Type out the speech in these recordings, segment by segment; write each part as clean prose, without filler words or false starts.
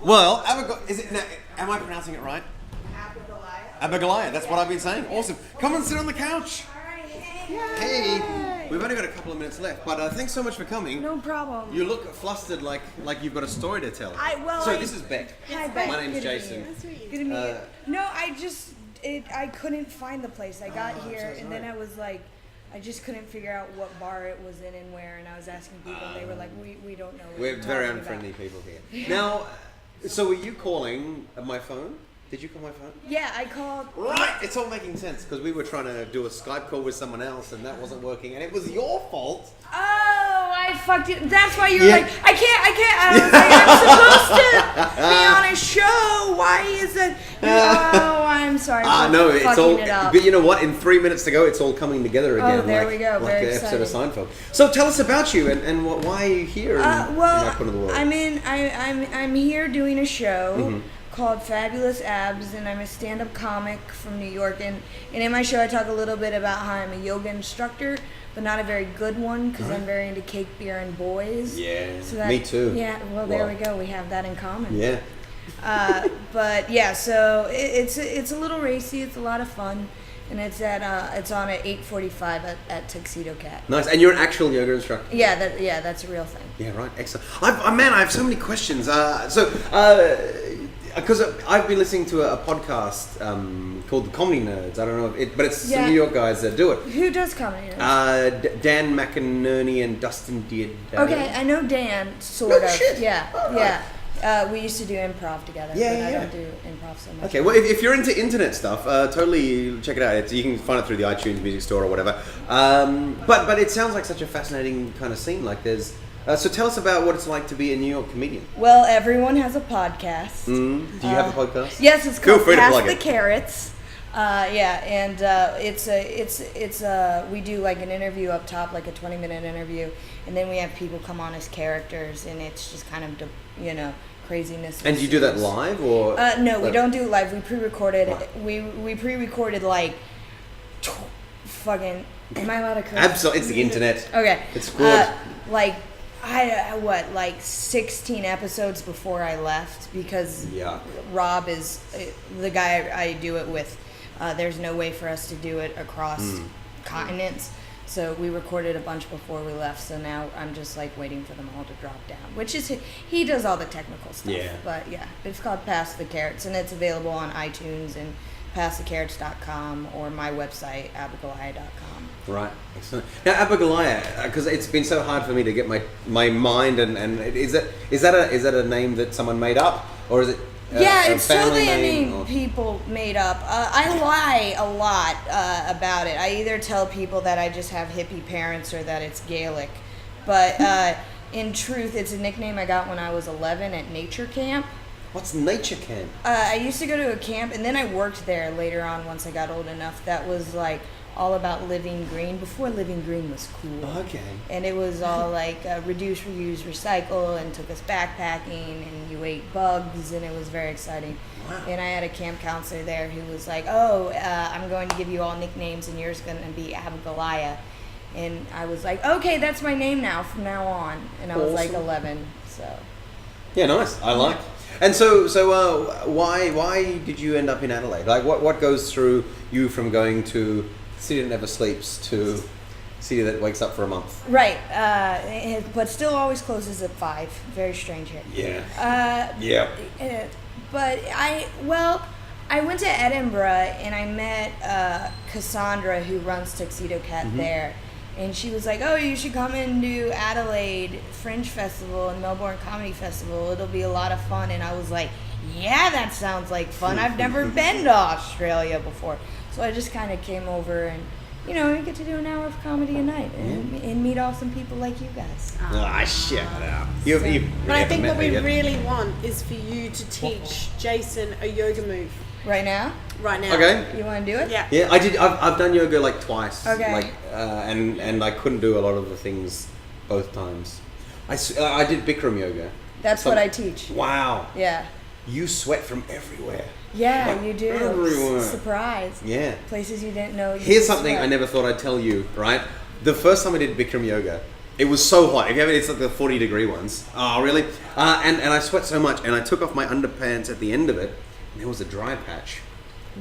Well, am I pronouncing it right? Abigoliah, that's what I've been saying. Awesome. Come and sit on the couch. Hey, we've only got a couple of minutes left, but thanks so much for coming. No problem. You look flustered, like you've got a story to tell. This is Beck. Hi, Beck. My name's Jason. Good to meet you. No, I couldn't find the place. I got here, and then I was like, I just couldn't figure out what bar it was in and where, and I was asking people, and they were like, we don't know. We're very unfriendly people here. Now, so were you calling my phone? Did you call my phone? Yeah, I called. Right, it's all making sense because we were trying to do a Skype call with someone else and that wasn't working, and it was your fault. Oh, I fucked it. That's why you were like, I can't. I was like, I'm supposed to be on a show. Why is it? Oh, I'm sorry. No, it's all. It up. But you know what? In 3 minutes to go, it's all coming together again. Oh, there we go. Like Very an episode exciting. of Seinfeld. So tell us about you and why are you here in that part of the world? I'm here doing a show called Fabulous Abs, and I'm a stand-up comic from New York, and in my show I talk a little bit about how I'm a yoga instructor, but not a very good one because I'm very into cake, beer, and boys. Yeah, so me too. Yeah, well, there we go. We have that in common. Yeah. But yeah, so it's a little racy. It's a lot of fun, and it's on at 8:45 at Tuxedo Cat. Nice, and you're an actual yoga instructor. Yeah, that's a real thing. Yeah, right. Excellent. I have so many questions. Because I've been listening to a podcast called The Comedy Nerds. I don't know but it's some New York guys that do it. Who does Comedy Nerds? Dan McInerney and Dustin Dierdale. Okay, I know Dan, sort of. Shit. Yeah, oh, yeah. We used to do improv together, but I don't do improv so much. Okay, well, if you're into internet stuff, totally check it out. You can find it through the iTunes Music Store or whatever. But it sounds like such a fascinating kind of scene. Like there's... so tell us about what it's like to be a New York comedian. Well, everyone has a podcast. Do you have a podcast? Yes, it's called free to Pass plug the it. Carrots. We do like an interview up top, like a 20-minute interview, and then we have people come on as characters, and it's just kind of craziness. And do you do that live or? No, we don't do it live. We pre-recorded. We pre-recorded like fucking. Am I allowed to curse? Absolutely, it's the internet. Okay, it's good. Like 16 episodes before I left because Rob is the guy I do it with. There's no way for us to do it across continents, so we recorded a bunch before we left. So now I'm just like waiting for them all to drop down, which is he does all the technical stuff. Yeah. But yeah, it's called Pass the Carrots, and it's available on iTunes and passthecarrots.com or my website abigoliah.com. Right, excellent. Now, Abigoliah, because it's been so hard for me to get my mind and is that a name that someone made up, or is it? It's family totally a name name people made up. I lie a lot about it. I either tell people that I just have hippie parents or that it's Gaelic, but in truth, it's a nickname I got when I was 11 at nature camp. What's nature camp? I used to go to a camp, and then I worked there later on once I got old enough. That was like all about living green, before living green was cool. Okay. And it was all like reduce, reuse, recycle, and took us backpacking, and you ate bugs, and it was very exciting. Wow. And I had a camp counselor there who was like, I'm going to give you all nicknames, and yours going to be Abigoliah. And I was like, okay, that's my name now, from now on. And I was like 11, so. Yeah, nice. I like. And so why did you end up in Adelaide? Like, what goes through you from going to city that never sleeps to city that wakes up for a month? Right, but still always closes at 5. Very strange here. Yeah. But I went to Edinburgh and I met Cassandra, who runs Tuxedo Cat there. And she was like, oh, you should come and do Adelaide Fringe Festival and Melbourne Comedy Festival. It'll be a lot of fun. And I was like, yeah, that sounds like fun. I've never been to Australia before. So I just kind of came over and, we get to do an hour of comedy a night and meet awesome people like you guys. Shut up. But I think what we really want is for you to teach Jason a yoga move. Right now? Right now. Okay. You want to do it? Yeah. Yeah, I did. I've done yoga like twice. Okay. Like, and I couldn't do a lot of the things both times. I did Bikram yoga. That's what I teach. Wow. Yeah. You sweat from everywhere. Yeah, Like, you do. everywhere. Surprise. Yeah. Places you didn't know. Here's something I never thought I'd tell you, right? The first time I did Bikram yoga, It was so hot. If you have it, it's like the 40-degree ones. Oh, really? And I sweat so much, and I took off my underpants at the end of it, and there was a dry patch.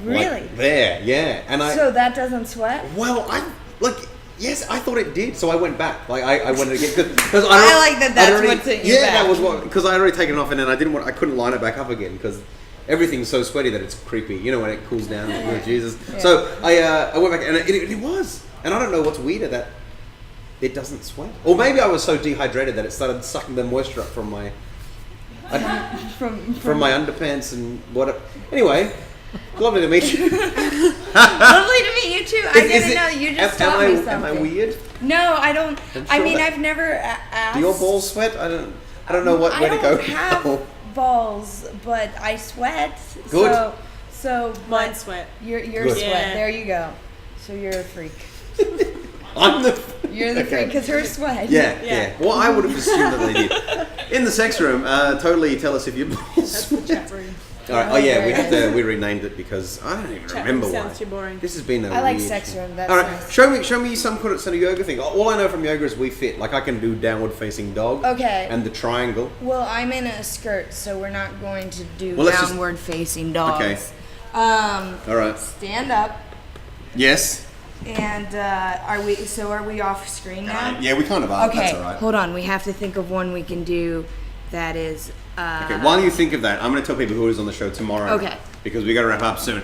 Really? Like there, yeah. And So that doesn't sweat? Well, yes, I thought it did, so I went back. Like I wanted to get because I like that. That's what's in your back. that was what because I already taken it off, and then I couldn't line it back up again because everything's so sweaty that it's creepy. You know when it cools down. Oh, Jesus. Yeah. So I went back, and it was, and I don't know what's weirder that it doesn't sweat, or maybe I was so dehydrated that it started sucking the moisture up from my from my underpants and what. Anyway. Lovely to meet you. Lovely to meet you too. I didn't know. You just taught me something. Am I weird? No, I don't. Sure I mean, I've never asked. Do your balls sweat? I don't know where to go. I don't have balls, but I sweat. Good. So mine sweat. Your Good. sweat. Yeah. There you go. So you're a freak. You're the freak because her sweat. Yeah. Well, I would have assumed that they did. In the sex room, totally tell us if your balls That's the sweat. chat room. All right. Oh yeah, we renamed it because I don't even remember why. Sounds too boring. This has been a I like weird sex room. That's all right, nice. show me some kind of yoga thing. All I know from yoga is we fit. Like I can do downward facing dog. Okay. And the triangle. Well, I'm in a skirt, so we're not going to do let's downward facing dogs. Okay. All right. Stand up. Yes. And are we off screen now? Yeah, we kind of are. Okay. That's all right. Hold on. We have to think of one we can do that is. Okay, while you think of that, I'm going to tell people who is on the show tomorrow. Okay. Because we got to wrap up soon.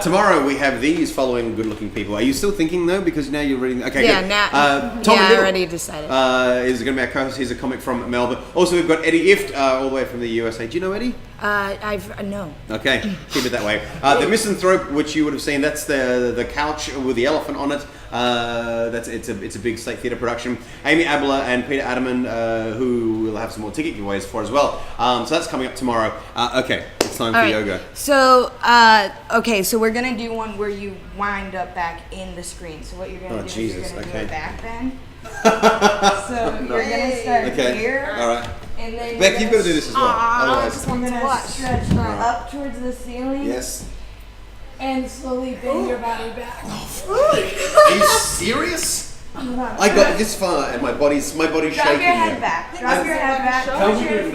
Tomorrow we have these following good-looking people. Are you still thinking though? Because now you're reading. Okay. Yeah. Good. Now. Tom I Little, already decided. is going to be our co-host. He's a comic from Melbourne. Also, we've got Eddie Ift, all the way from the USA. Do you know Eddie? No. Okay, keep it that way. The Misanthrope, which you would have seen, that's the couch with the elephant on it. It's a big State Theatre production. Amy Abler and Peter Adaman, who we'll have some more ticket giveaways for as well. So that's coming up tomorrow. Okay, it's time for yoga. So so we're gonna do one where you wind up back in the screen. So what you're gonna do is you're gonna do a back bend. So you're gonna start here. All right. And then Beck, you've got to do this as well. I just want to stretch up towards the ceiling. Yes. And slowly bend your body back. Are you serious? I got this far and my body's shaking. Drop your head back. Drop your head back. How Keep you doing?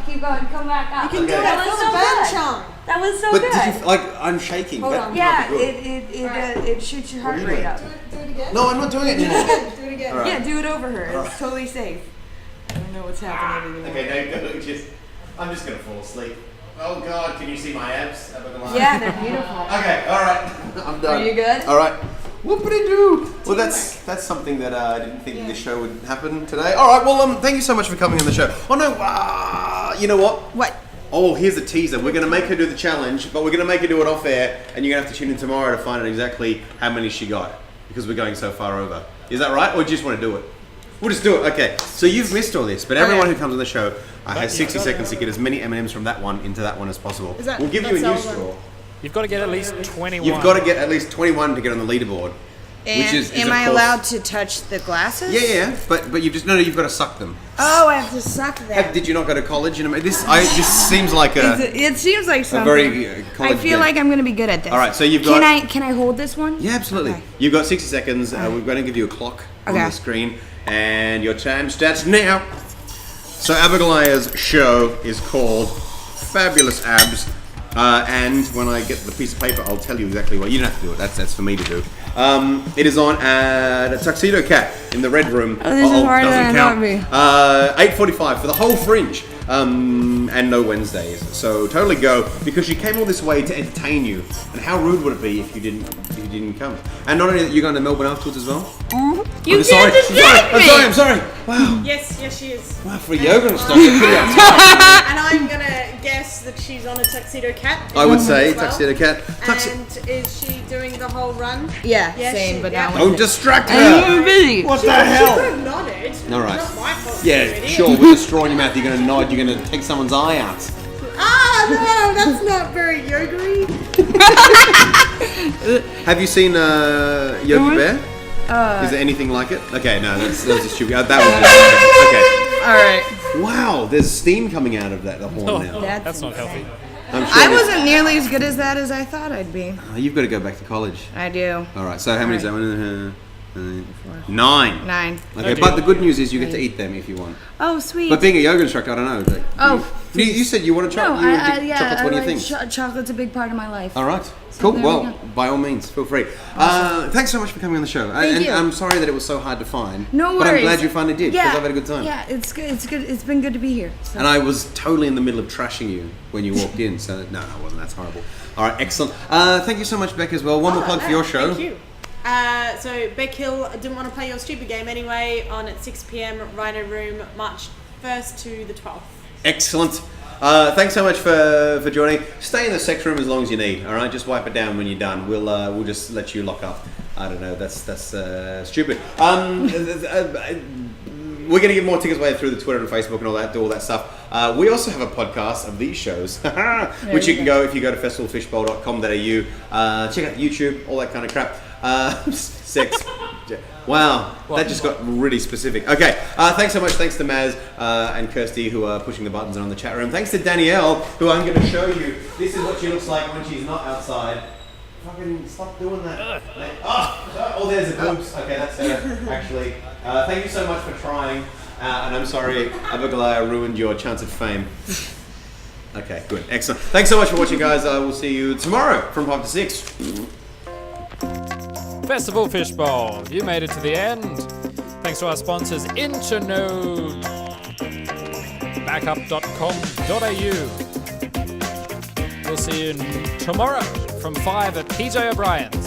Keep going. Come back up. You can do it. That was so good. That was so but good. did you, I'm shaking. Hold that on. might be Yeah, good. it shoots your heart rate up. Do it again. No, I'm not doing it anymore. Do it again. All right. Yeah, do it over her. It's totally safe. I don't know what's happening anymore. Okay, now you go. I'm just gonna fall asleep. Oh God, can you see my abs? Yeah, they're beautiful. Okay, all right, I'm done. Are you good? All right. Whoop-a-doo. Well, that's something that I didn't think this show would happen today. All right. Well, thank you so much for coming on the show. Oh no, you know what? What? Oh, here's a teaser. We're going to make her do the challenge, but we're going to make her do it off air, and you're going to have to tune in tomorrow to find out exactly how many she got, because we're going so far over. Is that right, or do you just want to do it? We'll just do it. Okay. So you've missed all this, but everyone who comes on the show has 60 seconds to get as many M&Ms from that one into that one as possible. We'll give you a new straw. You've got to get at least 21. You've got to get at least 21 to get on the leaderboard. And which is am of I course- allowed to touch the glasses? Yeah, but you've just you've got to suck them. Oh, I have to suck them. Did you not go to college? This seems like It seems like a something. very I college feel game. like I'm going to be good at this. All right, so you've got. Can I hold this one? Yeah, absolutely. Okay. You've got 60 seconds. We're going to give you a clock on the screen, and your time starts now. So Abigoliah's show is called Fabulous Abs. And when I get the piece of paper, I'll tell you exactly what. You don't have to do it. That's for me to do. It is on at a Tuxedo Cat in the Red Room. Oh, this is harder than I thought it'd be. 8:45 for the whole Fringe. And no Wednesdays. So totally go, because she came all this way to entertain you. And how rude would it be if you didn't come? And not only that, you're going to Melbourne afterwards as well? You can't distract me! I'm sorry. Wow. Yes, she is. Wow, for yoga and stuff, you're pretty on top. And I'm gonna guess that she's on a Tuxedo Cat. I would say as well. Tuxedo Cat. And is she doing the whole run? Yeah, Yes, same, but yeah. not Don't with distract I'm her. busy. What the She hell? could have nodded. All right. Not my fault. Yeah, you idiot. sure. With a straw in your mouth, you're going to nod. You're going to take someone's eye out. Ah, no, that's not very yoga-y. Have you seen Yogi Bear? Is there anything like it? Okay, no, that was a stupid. That was All right. okay. Wow, there's steam coming out of the horn now. That's not healthy. I'm sure I there's- wasn't nearly as good as that as I thought I'd be. You've got to go back to college. I do. All right. So how many is that one? 9. 9. Okay, but the good news is you get to eat them if you want. Oh, sweet. But being a yoga instructor, I don't know. You said you want to no, chocolate. yeah, Chocolate's one of I your like things. chocolate's a big part of my life. All right. So Cool. there we Well, go. by all means, feel free. Thanks so much for coming on the show. Thank you. I'm sorry that it was so hard to find. No worries. But I'm glad you finally did because I've had a good time. Yeah, it's good. It's good. It's been good to be here. So. And I was totally in the middle of trashing you when you walked in. So no, I wasn't. That's horrible. All right, excellent. Thank you so much, Beck, as well. One more plug for your show. Thank you. So Beck Hill didn't want to play your stupid game anyway. On at 6 p.m. Rhino Room, March 1st to the 12th. Excellent. Thanks so much for joining. Stay in the sex room as long as you need. All right, just wipe it down when you're done. We'll just let you lock up. I don't know. That's stupid. We're going to give more tickets away through the Twitter and Facebook and all that stuff. We also have a podcast of these shows, which you can go if you go to festivalfishbowl.com.au. Check out YouTube, all that kind of crap. Sex. Wow, that just got really specific. Okay, thanks so much. Thanks to Maz and Kirsty who are pushing the buttons on the chat room. Thanks to Danielle, who I'm going to show you. This is what she looks like when she's not outside. Fucking stop doing that. Oh, there's the boobs. Okay, that's her, actually. Thank you so much for trying. And I'm sorry, Abigoliah ruined your chance of fame. Okay, good. Excellent. Thanks so much for watching, guys. I will see you tomorrow from 5 to 6. Festival Fishbowl, you made it to the end. Thanks to our sponsors, Internode, backup.com.au. We'll see you tomorrow from 5 at PJ O'Brien's.